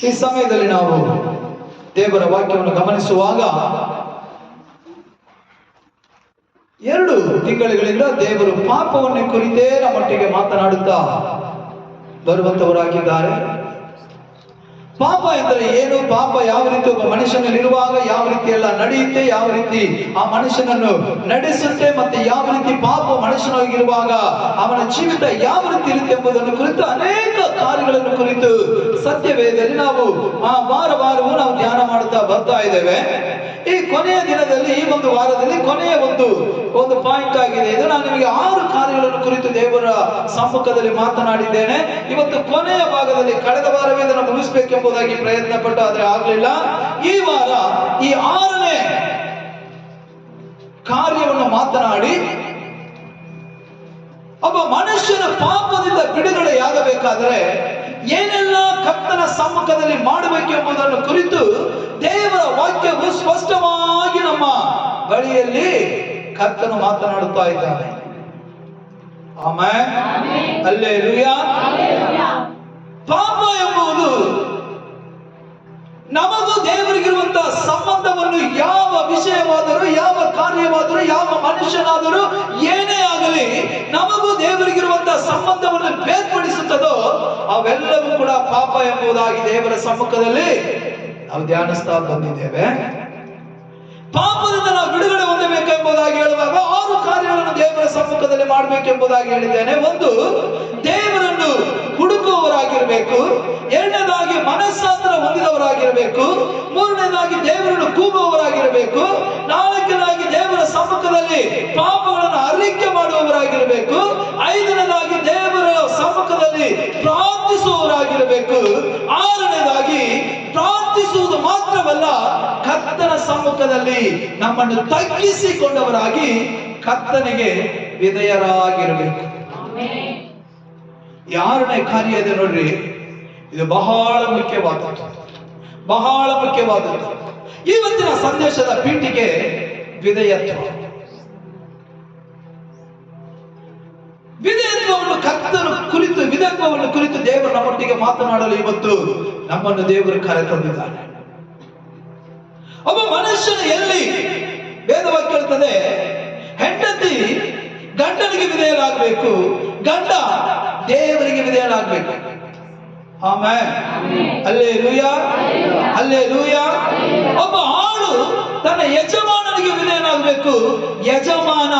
ಈ ಸಮಯದಲ್ಲಿ ನಾವು ದೇವರ ವಾಕ್ಯವನ್ನು ಗಮನಿಸುವಾಗ 2 ತಿಂಗಳುಗಳಿಂದ ದೇವರು ಪಾಪವನ್ನು ಕುರಿತೇ ನಮ್ಮೊಟ್ಟಿಗೆ ಮಾತನಾಡುತ್ತಾ ಬರುವಂತವರಾಗಿದ್ದಾರೆ. ಪಾಪ ಎಂದರೆ ಏನು, ಪಾಪ ಯಾವ ರೀತಿ ಒಬ್ಬ ಮನುಷ್ಯನಲ್ಲಿರುವಾಗ ಯಾವ ರೀತಿ ಎಲ್ಲ ನಡೆಯುತ್ತೆ, ಯಾವ ರೀತಿ ಆ ಮನುಷ್ಯನನ್ನು ನಡೆಸುತ್ತೆ, ಮತ್ತೆ ಯಾವ ರೀತಿ ಪಾಪ ಮನುಷ್ಯನಾಗಿರುವಾಗ ಅವನ ಜೀವಿತ ಯಾವ ರೀತಿ ಇರುತ್ತೆ ಎಂಬುದನ್ನು ಕುರಿತು ಅನೇಕ ಕಾರ್ಯಗಳನ್ನು ಕುರಿತು ಸತ್ಯವೇದದಲ್ಲಿ ನಾವು ವಾರವೂ ನಾವು ಧ್ಯಾನ ಮಾಡುತ್ತಾ ಬರ್ತಾ ಇದ್ದೇವೆ. ಈ ಕೊನೆಯ ದಿನದಲ್ಲಿ, ಈ ಒಂದು ವಾರದಲ್ಲಿ ಕೊನೆಯ ಒಂದು ಪಾಯಿಂಟ್ ಆಗಿದೆ ಇದು. ನಾನು ನಿಮಗೆ 6 ಕಾರ್ಯಗಳನ್ನು ಕುರಿತು ದೇವರ ಸಮ್ಮುಖದಲ್ಲಿ ಮಾತನಾಡಿದ್ದೇನೆ. ಇವತ್ತು ಕೊನೆಯ ಭಾಗದಲ್ಲಿ, ಕಳೆದ ವಾರವೇ ಇದನ್ನು ಮುಗಿಸಬೇಕೆಂಬುದಾಗಿ ಪ್ರಯತ್ನ ಪಟ್ಟು ಆದರೆ ಆಗಲಿಲ್ಲ. ಈ ವಾರ ಈ 6ನೇ ಕಾರ್ಯವನ್ನು ಮಾತನಾಡಿ, ಒಬ್ಬ ಮನುಷ್ಯನ ಪಾಪದಿಂದ ಬಿಡುಗಡೆಯಾಗಬೇಕಾದರೆ ಏನೆಲ್ಲ ಕರ್ತನ ಸಮ್ಮುಖದಲ್ಲಿ ಮಾಡಬೇಕೆಂಬುದನ್ನು ಕುರಿತು ದೇವರ ವಾಕ್ಯವು ಸ್ಪಷ್ಟವಾಗಿ ನಮ್ಮ ಬಳಿಯಲ್ಲಿ ಕರ್ತನು ಮಾತನಾಡುತ್ತಾ ಇದ್ದಾನೆ. Amen, hallelujah. ಪಾಪ ಎಂಬುದು ನಮಗೂ ದೇವರಿಗಿರುವಂತಹ ಸಂಬಂಧವನ್ನು, ಯಾವ ವಿಷಯವಾದರೂ, ಯಾವ ಕಾರ್ಯವಾದರೂ, ಯಾವ ಮನುಷ್ಯನಾದರೂ, ಏನೇ ಆಗಲಿ ನಮಗೂ ದೇವರಿಗಿರುವಂತಹ ಸಂಬಂಧವನ್ನು ಬೇರ್ಪಡಿಸುತ್ತದೋ ಅವೆಲ್ಲವೂ ಕೂಡ ಪಾಪ ಎಂಬುದಾಗಿ ದೇವರ ಸಮ್ಮುಖದಲ್ಲಿ ನಾವು ಧ್ಯಾನಿಸ್ತಾ ಬಂದಿದ್ದೇವೆ. ಪಾಪದಿಂದ ನಾವು ಬಿಡುಗಡೆ ಹೊಂದಬೇಕೆಂಬುದಾಗಿ ಹೇಳುವಾಗ 6 ಕಾರ್ಯಗಳನ್ನು ದೇವರ ಸಮ್ಮುಖದಲ್ಲಿ ಮಾಡಬೇಕೆಂಬುದಾಗಿ ಹೇಳಿದ್ದೇನೆ. 1, ದೇವರನ್ನು ಹುಡುಕುವವರಾಗಿರಬೇಕು. 2ನೇದಾಗಿ ಮನಸ್ಸಾಂತರ ಹೊಂದಿದವರಾಗಿರಬೇಕು. 3ನೇದಾಗಿ ದೇವರನ್ನು ಕೂಗುವವರಾಗಿರಬೇಕು. 4ನೇದಾಗಿ ದೇವರ ಸಮ್ಮುಖದಲ್ಲಿ ಪಾಪಗಳನ್ನು ಅರಿಕೆ ಮಾಡುವವರಾಗಿರಬೇಕು. 5ನೇದಾಗಿ ದೇವರ ಸಮ್ಮುಖದಲ್ಲಿ ಪ್ರಾರ್ಥಿಸುವವರಾಗಿರಬೇಕು. 6ನೇದಾಗಿ ಪ್ರಾರ್ಥಿಸುವುದು ಮಾತ್ರವಲ್ಲ, ಕರ್ತನ ಸಮ್ಮುಖದಲ್ಲಿ ನಮ್ಮನ್ನು ತಗ್ಗಿಸಿಕೊಂಡವರಾಗಿ ಕರ್ತನಿಗೆ ವಿಧೇಯರಾಗಿರಬೇಕು. 6ನೇ ಕಾರ್ಯ ಇದೆ ನೋಡ್ರಿ, ಇದು ಬಹಳ ಮುಖ್ಯವಾದದ್ದು. ಇವತ್ತಿನ ಸಂದೇಶದ ಪೀಠಿಗೆ ವಿಧೇಯತ್ವ. ವಿಧೇಯತ್ವವನ್ನು ಕುರಿತು ದೇವರು ನಮ್ಮೊಟ್ಟಿಗೆ ಮಾತನಾಡಲು ಇವತ್ತು ನಮ್ಮನ್ನು ದೇವರು ಕರೆತಂದಿದ್ದಾನೆ. ಒಬ್ಬ ಮನುಷ್ಯನ ಎಲ್ಲಿ ವೇದವಾಕ್ಯ ಹೇಳ್ತದೆ, ಹೆಂಡತಿ ಗಂಡನಿಗೆ ವಿಧೇಯರಾಗಬೇಕು, ಗಂಡ ದೇವರಿಗೆ ವಿಧೇಯರಾಗಬೇಕು. Amen, hallelujah, hallelujah. ಒಬ್ಬ ಆಳು ತನ್ನ ಯಜಮಾನನಿಗೆ ವಿಧೇಯನಾಗಬೇಕು, ಯಜಮಾನ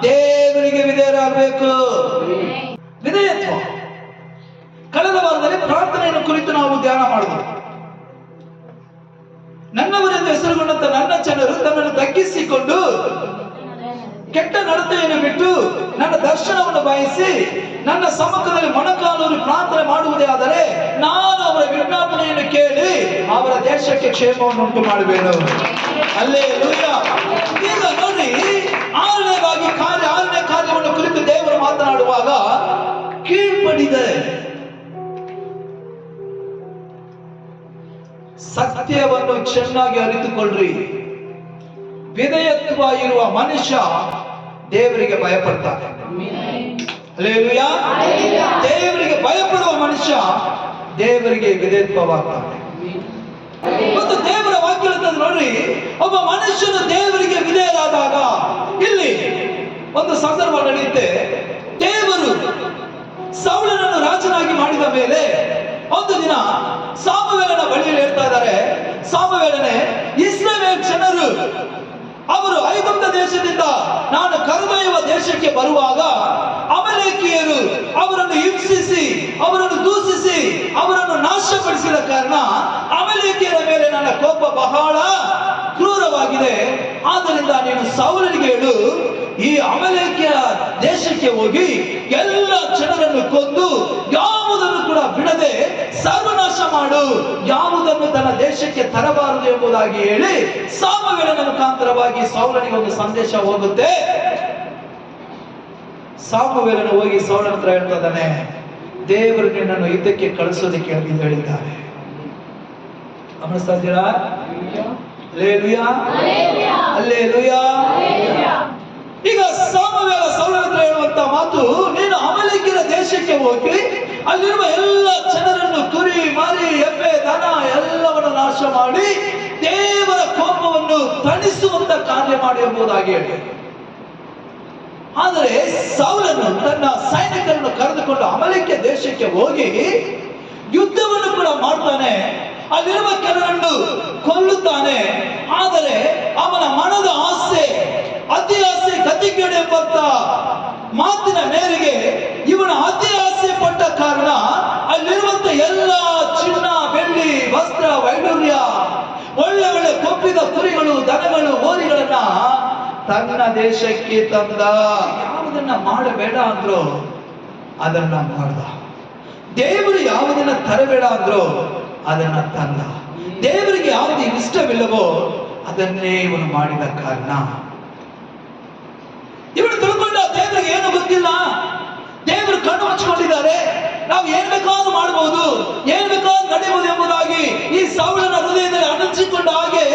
ದೇವರಿಗೆ ವಿಧೇಯರಾಗಬೇಕು. ವಿಧೇಯತ್ವ. ಕಳೆದ ವಾರದಲ್ಲಿ ಪ್ರಾರ್ಥನೆಯನ್ನು ಕುರಿತು ನಾವು ಧ್ಯಾನ ಮಾಡಿದ್ವಿ. ನನ್ನವರೆಂದು ಹೆಸರುಗೊಂಡಂತ ನನ್ನ ಜನರು ತನ್ನನ್ನು ತಗ್ಗಿಸಿಕೊಂಡು ಕೆಟ್ಟ ನಡತೆಯನ್ನು ಬಿಟ್ಟು ನನ್ನ ದರ್ಶನವನ್ನು ಬಯಸಿ ನನ್ನ ಸಮ್ಮುಖದಲ್ಲಿ ಮೊಣಕಾಲೂರಿ ಪ್ರಾರ್ಥನೆ ಮಾಡುವುದೇ ಆದರೆ ನಾನು ಅವರ ವಿಜ್ಞಾಪನೆಯನ್ನು ಕೇಳಿ ಅವರ ದೇಶಕ್ಕೆ ಕ್ಷೇಮವನ್ನು ಉಂಟು ಮಾಡುವೆನು. ಹಲ್ಲೆಲೂಯಾ. ಈಗ ನೋಡಿ, 6ನೇ ಕಾರ್ಯವನ್ನು ಕುರಿತು ದೇವರು ಮಾತನಾಡುವಾಗ ಕೀಳ್ಪಡಿದೆ. ಸತ್ಯವನ್ನು ಚೆನ್ನಾಗಿ ಅರಿತುಕೊಳ್ಳ್ರಿ. ವಿಧೇಯತ್ವ ಇರುವ ಮನುಷ್ಯ ದೇವರಿಗೆ ಭಯಪಡ್ತಾನೆ. ಹಲ್ಲೆಲೂಯಾ. ದೇವರಿಗೆ ಭಯಪಡುವ ಮನುಷ್ಯ ದೇವರಿಗೆ ವಿಧೇಯತ್ವವಾಗ್ತಾನೆ. ಮತ್ತು ದೇವರ ವಾಕ್ಯ ನೋಡ್ರಿ, ಒಬ್ಬ ಮನುಷ್ಯನು ದೇವರಿಗೆ ವಿಧೇಯರಾದಾಗ ಇಲ್ಲಿ ಒಂದು ಸಂದರ್ಭ ನಡೆಯುತ್ತೆ. ದೇವರು ಸೌಲನನ್ನು ರಾಜನಾಗಿ ಮಾಡಿದ ಮೇಲೆ ಒಂದು ದಿನ ಸಾಮುವೇಲನ ಬಳಿಯಲ್ಲಿ ಹೇಳ್ತಾ ಇದ್ದಾರೆ, ಸಾಮುವೇಲನೇ, ಇಸ್ರಾಯೇಲ್ ಜನರು ಅವರು ಐಗುಪ್ತ ದೇಶದಿಂದ ನಾನು ಕರೆದೊಯ್ಯುವ ದೇಶಕ್ಕೆ ಬರುವಾಗ ಅಮಲೇಕಿಯರು ಅವರನ್ನು ಹಿಂಸಿಸಿ, ಅವರನ್ನು ದೂಷಿಸಿ, ಅವರನ್ನು ನಾಶಪಡಿಸಿದ ಕಾರಣ ಅಮಲೇಕಿಯರ ಮೇಲೆ ನನ್ನ ಕೋಪ ಬಹಳ ಕ್ರೂರವಾಗಿದೆ. ಆದ್ದರಿಂದ ನೀನು ಸೌಲನಿಗೆ ಹೇಳು, ಈ ಅಮಲೇಕಿಯ ದೇಶಕ್ಕೆ ಹೋಗಿ ಎಲ್ಲ ಜನರನ್ನು ಕೊಂದು ಯಾವುದನ್ನು ಕೂಡ ಬಿಡದೆ ಸರ್ವನಾಶ ಮಾಡು, ಯಾವುದನ್ನು ತನ್ನ ದೇಶಕ್ಕೆ ತರಬಾರದು ಎಂಬುದಾಗಿ ಹೇಳಿ ಸಾಮುವೇಲನ ಮುಖಾಂತರವಾಗಿ ಸೌಲನಿಗೆ ಒಂದು ಸಂದೇಶ ಹೋಗುತ್ತೆ. ಸಾಮುವೇಲನು ಹೋಗಿ ಸೌಲನ ಹತ್ರ ಹೇಳ್ತಾ ಇದ್ದಾನೆ, ದೇವರು ನಿನ್ನನ್ನು ಯುದ್ಧಕ್ಕೆ ಕಳಿಸೋದಕ್ಕೆ ಹೇಳಿದ್ದಾರೆ. ಗಮನಿಸ್ತಾ ಇದ್ದೀರಾ? Hallelujah, hallelujah. ಈಗ ಸಾಮುವೇಲ ಸೌಲನ ಹತ್ರ ಹೇಳುವಂತ ಮಾತು, ನೀನು ಅಮಲೇಕ್ಯರ ದೇಶಕ್ಕೆ ಹೋಗಿ ಅಲ್ಲಿರುವ ಎಲ್ಲ ಜನರನ್ನು ಕುರಿ ಮರಿ ಎಮ್ಮೆ ದನ ಎಲ್ಲವನ್ನು ನಾಶ ಮಾಡಿ ದೇವರ ಕೋಪವನ್ನು ತಣಿಸುವಂತ ಕಾರ್ಯ ಮಾಡಿ ಎಂಬುದಾಗಿ ಹೇಳಿ. ಆದರೆ ಸೌಲನು ತನ್ನ ಸೈನಿಕರನ್ನು ಕರೆದುಕೊಂಡು ಅಮಲೇಕ್ಯ ದೇಶಕ್ಕೆ ಹೋಗಿ ಯುದ್ಧವನ್ನು ಕೂಡ ಮಾಡ್ತಾನೆ, ಅಲ್ಲಿರುವ ಕೆಲವರನ್ನು ಕೊಲ್ಲುತ್ತಾನೆ. ಆದರೆ ಅವನ ಮನದ ಆಸೆ, ಅತಿ ಆಸೆ ಗತಿಗೇಡು ಎಂಬಂತ ಮಾತಿನ ಮೇರೆಗೆ ಇವನ ಅತಿ ಆಸೆ ಪಟ್ಟ ಕಾರಣ ಅಲ್ಲಿರುವಂತ ಎಲ್ಲ ಚಿನ್ನ ಬೆಳ್ಳಿ ವಸ್ತ್ರ ವೈಡೂರ್ಯ ಒಳ್ಳೆ ಒಳ್ಳೆ ಕೊಬ್ಬಿದ ಕುರಿಗಳು ದನಗಳು ಹೋರಿಗಳನ್ನ ತನ್ನ ದೇಶಕ್ಕೆ ತಂದ. ಯಾವುದನ್ನ ಮಾಡಬೇಡ ಅಂದ್ರು ಅದನ್ನ ಮಾಡ್ದ. ದೇವರು ಯಾವುದನ್ನ ತರಬೇಡ ಅಂದ್ರು ಅದನ್ನ ತಂದ. ದೇವರಿಗೆ ಯಾವುದು ಇಷ್ಟವಿಲ್ಲವೋ ಅದನ್ನೇ ಇವನು ಮಾಡಿದ ಕಾರಣ ಇವನು ತಿಳ್ಕೊಂಡ ದೇವರಿಗೆ ಏನು ಗೊತ್ತಿಲ್ಲ, ದೇವರು ಕಣ್ಣು ಮುಚ್ಚಿಕೊಂಡಿದ್ದಾರೆ, ನಾವು ಏನ್ ಬೇಕಾದ್ರೂ ಮಾಡಬಹುದು, ಏನ್ ಬೇಕಾದ್ರೂ ನಡೆಯಬಹುದು ಎಂಬುದಾಗಿ ಈ ಸೌಲನ ಹೃದಯದಲ್ಲಿ ಅಣಚಿಕೊಂಡ ಹಾಗೆ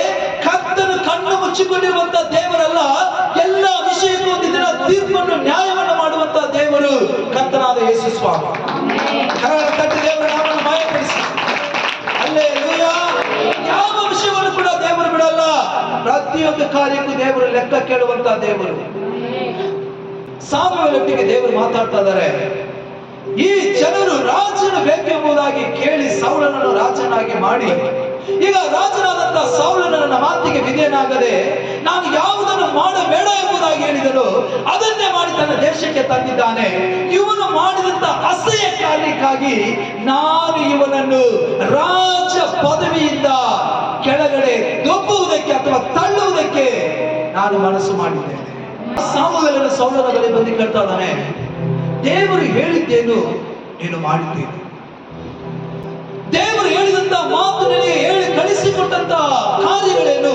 ಕರ್ತನು ಕಣ್ಣು ಮುಚ್ಚಿಕೊಂಡಿರುವಂತ ದೇವರಲ್ಲ, ಎಲ್ಲ ವಿಷಯಕ್ಕೂ ಒಂದು ದಿನ ತೀರ್ಪನ್ನು ನ್ಯಾಯವನ್ನು ಮಾಡುವಂತ ದೇವರು ಕರ್ತನಾದ ಯೇಸು ಸ್ವಾಮಿ. ತಟ್ಟಿ ದೇವರ ನಾಮವನ್ನು ಮಾಯಪಡಿಸಿ. ಹಲ್ಲೆಲೂಯಾ. ಯಾವ ವಿಷಯವನ್ನು ಕೂಡ ದೇವರು ಬಿಡಲ್ಲ, ಪ್ರತಿಯೊಂದು ಕಾರ್ಯಕ್ಕೂ ದೇವರು ಲೆಕ್ಕ ಕೇಳುವಂತ ದೇವರು. ಸಾಮುವೇಲನೊಟ್ಟಿಗೆ ದೇವರು ಮಾತಾಡ್ತಾ ಇದ್ದಾರೆ. ಈ ಜನರು ರಾಜನು ಬೇಕೆಂಬುದಾಗಿ ಕೇಳಿ ಸೌಲನನ್ನು ರಾಜನಾಗಿ ಮಾಡಿ, ಈಗ ರಾಜನಾದಂತ ಸೌಲನ ಮಾತಿಗೆ ವಿಧೇಯನಾಗದೆ ನಾನು ಯಾವುದನ್ನು ಮಾಡಬೇಡ ಎಂಬುದಾಗಿ ಹೇಳಿದನು ಅದನ್ನೇ ಮಾಡಿ ತನ್ನ ದೇಶಕ್ಕೆ ತಂದಿದ್ದಾನೆ. ಇವನು ಮಾಡಿದಂತ ಅಸಹ್ಯ ಕಾರ್ಯಕ್ಕಾಗಿ ನಾನು ಇವನನ್ನು ರಾಜ ಪದವಿಯಿಂದ ಕೆಳಗಡೆ ದೊಬ್ಬುವುದಕ್ಕೆ ಅಥವಾ ತಳ್ಳುವುದಕ್ಕೆ ನಾನು ಮನಸ್ಸು ಮಾಡಿದ್ದೇನೆ. ಸಾಮುವೇಲನ ಸೌಲನ ಬಳಿ ಬಂದು ಕೇಳ್ತಾ ಇದ್ದಾನೆ, ದೇವರು ಹೇಳಿದ್ದೇನು ನೀನು ಮಾಡಿದ್ದೇನೆ, ದೇವರು ಹೇಳಿದಂತ ಮಾತು ನಿನಗೆ ಹೇಳಿ ಕಳಿಸಿಕೊಟ್ಟಂತ ಕಾರ್ಯಗಳೇನು,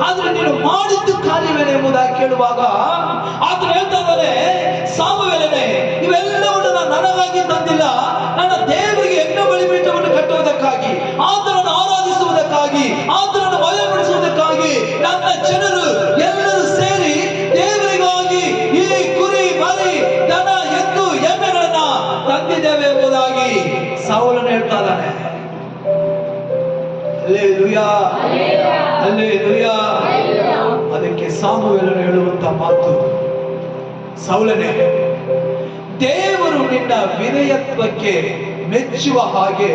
ಆದ್ರೆ ನೀನು ಮಾಡಿದ್ದು ಕಾರ್ಯವೇನು ಎಂಬುದಾಗಿ ಕೇಳುವಾಗ ಆತನು ಹೇಳ್ತಾ ಇದ್ದಾನೆ, ಸಾಮುವೇಲನೇ ಇವೆಲ್ಲವನ್ನು ನಾನು ನನಗಾಗಿ ತಂದಿಲ್ಲ, ನನ್ನ ದೇವರಿಗೆ ಯಜ್ಞ ಬಲಿಪೀಠವನ್ನು ಕಟ್ಟುವುದಕ್ಕಾಗಿ, ಆತನನ್ನು ಆರಾಧಿಸುವುದಕ್ಕಾಗಿ, ಆತನನ್ನು ಭಯಪಡಿಸುವುದಕ್ಕಾಗಿ ನನ್ನ ಜನರು ಎಲ್ಲರೂ ಸೇರಿ ದೇವರಿಗಾಗಿ ಈ ಕುರಿ ಮರಿ ದನ ಎತ್ತು ಎಮ್ಮೆಗಳನ್ನ ತಂದಿದ್ದೇವೆ ಎಂಬುದಾಗಿ ಸೌಲನು ಹೇಳ್ತಾ ಇದ್ದಾನೆ. Hallelujah, hallelujah. ಅದಕ್ಕೆ ಸಾಮುವೇಲನು ಹೇಳುವಂತ ಮಾತು, ಸೌಲನೇ ದೇವರು ನಿನ್ನ ವಿಧೇಯತ್ವಕ್ಕೆ ಮೆಚ್ಚುವ ಹಾಗೆ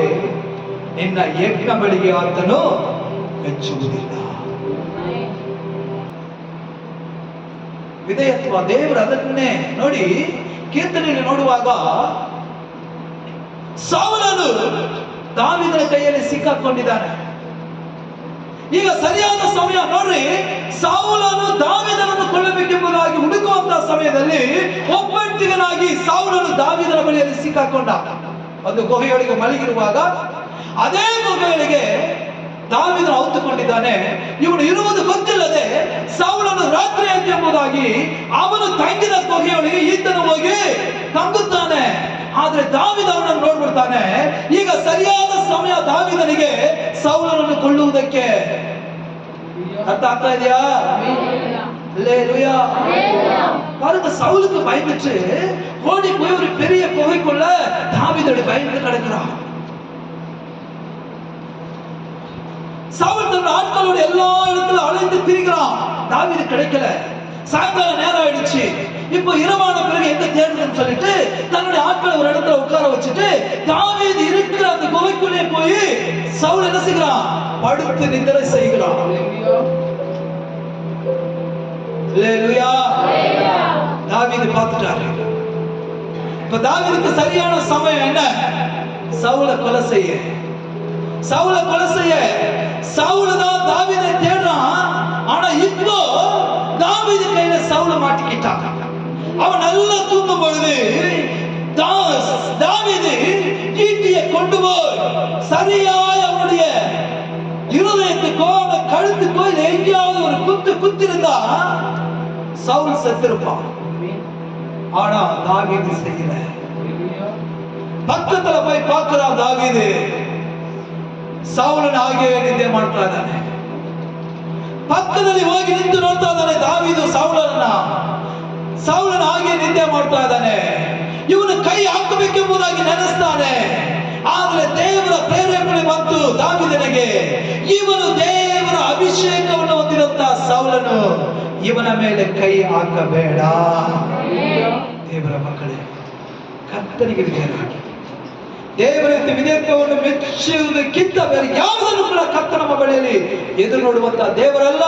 ನಿನ್ನ ಯಜ್ಞ ಬಳಿಗೆ ಆತನು ಮೆಚ್ಚುವುದಿಲ್ಲ. ವಿಧೇಯತ್ವ ದೇವರು ಅದನ್ನೇ ನೋಡಿ. ಕೀರ್ತನೆಯಲ್ಲಿ ನೋಡುವಾಗ ಸೌಲನು ದಾವೀದನ ಕೈಯಲ್ಲಿ ಸಿಕ್ಕಾಕೊಂಡಿದ್ದಾನೆ. ಈಗ ಸರಿಯಾದ ಸಮಯ ನೋಡ್ರಿ, ಸೌಲನು ದಾವೀದನನ್ನು ಕೊಲ್ಲಬೇಕೆಂಬುದಾಗಿ ಹುಡುಕುವಂತಹ ಸಮಯದಲ್ಲಿ ಒಬ್ಬಂಟಿಗನಾಗಿ ಸೌಲನು ದಾವೀದನ ಬಳಿಯಲ್ಲಿ ಸಿಕ್ಕಾಕೊಂಡ. ಒಂದು ಗುಹೆಯೊಳಗೆ ಮಲಗಿರುವಾಗ ಅದೇ ಗುಹೆಯೊಳಗೆ ದಾವೀದನು ಔತುಕೊಂಡಿದ್ದಾನೆ. ಇವನು ಇರುವುದು ಗೊತ್ತಿಲ್ಲದೆ ಸೌಲನು ರಾತ್ರಿ ಆಯ್ತು ಎಂಬುದಾಗಿ ಅವನು ತಂಗಿದ ಗುಹೆಯೊಳಗೆ ಈತನು ಹೋಗಿ ತಂಗುತ್ತಾನೆ. ಆದ್ರೆ ದಾವೀದ ಅವನನ್ನು ನೋಡ್ಬಿಡ್ತಾನೆ. ಈಗ ಸರಿಯಾದ ಸಮಯ ದಾವೀದನಿಗೆ ಸೌಲನನ್ನು ಕೊಲ್ಲುವುದಕ್ಕೆ. ಅರ್ಥ ಆಗ್ತಾ ಇದೆಯಾ? ஹல்லேலூயா. பாருங்க, சவுலுக்கு பயந்துச்சு ஓடி போய் ஒரு பெரிய குகைக்குள்ள தாவீதோட பயந்து கிடக்குறான். சவுல் தன் ஆட்களோட எல்லா இடத்துல அலைந்து திரிகிறான். தாவீது கிடைக்கல. சாயங்கால நேரம் ஆயிடுச்சு. இப்போ இரவான பிறகு எங்க தேடுறதுன்னு சொல்லிட்டு தன்னுடைய ஆட்களை ஒரு இடத்துல உட்கார வச்சுட்டு தாவீது இருக்கிற அந்த குகைக்குள்ளே போய் சவுல் என்ன செய்கிறான்? படுத்து நித்திரை செய்கிறான். ஹல்லேலூயா. தாவீது பார்த்துட்டாரு. இப்ப தாவீதுக்கு சரியான சமயம் என்ன? சவுலை கொலை செய்ய. சவுலை கொலை செய்ய. சவுல் தான் தாவீதை தேடுறான். ஆனா இப்போ தாவீது கையில சவுல மாட்டிக்கிட்டான். அவன் நல்லா தூங்கும் பொழுது தாவீது ஈட்டியை கொண்டு போய் சரியாய் அவனுடைய இருதயத்துக்கோ அந்த கழுத்துக்கோ எங்கேயாவது ஒரு குத்து குத்திருந்தா சவுல் செத்திருப்பான். ஆனா தாவீது செய்யல. பக்கத்துல போய் பார்க்கிறான் தாவீது. ಸೌಲನ ಹಾಗೆಯೇ ನಿದ್ದೆ ಮಾಡ್ತಾ ಇದ್ದಾನೆ. ಪಕ್ಕದಲ್ಲಿ ಹೋಗಿ ನಿಂತು ನೋಡ್ತಾ ಇದ್ದಾನೆ ದಾವೀದು ಸೌಲನ ಹಾಗೆ ನಿದ್ದೆ ಮಾಡ್ತಾ ಇದ್ದಾನೆ. ಇವನು ಕೈ ಹಾಕಬೇಕೆಂಬುದಾಗಿ ನೆನೆಸ್ತಾನೆ. ಆದ್ರೆ ದೇವರ ಪ್ರೇರೇಪಣೆ ಬಂತು ದಾವೀದನಿಗೆ. ಇವನು ದೇವರ ಅಭಿಷೇಕವನ್ನು ಹೊಂದಿರುವಂತಹ ಸೌಲನು, ಇವನ ಮೇಲೆ ಕೈ ಹಾಕಬೇಡ. ದೇವರ ಮಕ್ಕಳೇ, ಕರ್ತನಿಗೆ ವಿಧೇಯರಾಗಿ ದೇವರ ವಿಧೇಯತ್ವವನ್ನು ಮೆಚ್ಚುವುದಕ್ಕಿಂತ ಬೇರೆ ಯಾವುದನ್ನು ಕೂಡ ಕರ್ತ ನಮ್ಮ ಬಳಿಯಲ್ಲಿ ಎದುರು ನೋಡುವಂತಹ ದೇವರಲ್ಲ.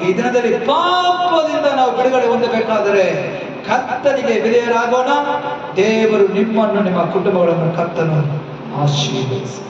ಈ ದಿನದಲ್ಲಿ ಪಾಪದಿಂದ ನಾವು ಬಿಡುಗಡೆ ಹೊಂದಬೇಕಾದರೆ ಕರ್ತನಿಗೆ ವಿಧೇಯರಾಗೋಣ. ದೇವರು ನಿಮ್ಮನ್ನು ನಿಮ್ಮ ಕುಟುಂಬಗಳನ್ನು ಕರ್ತನು ಆಶೀರ್ವದಿಸಿ.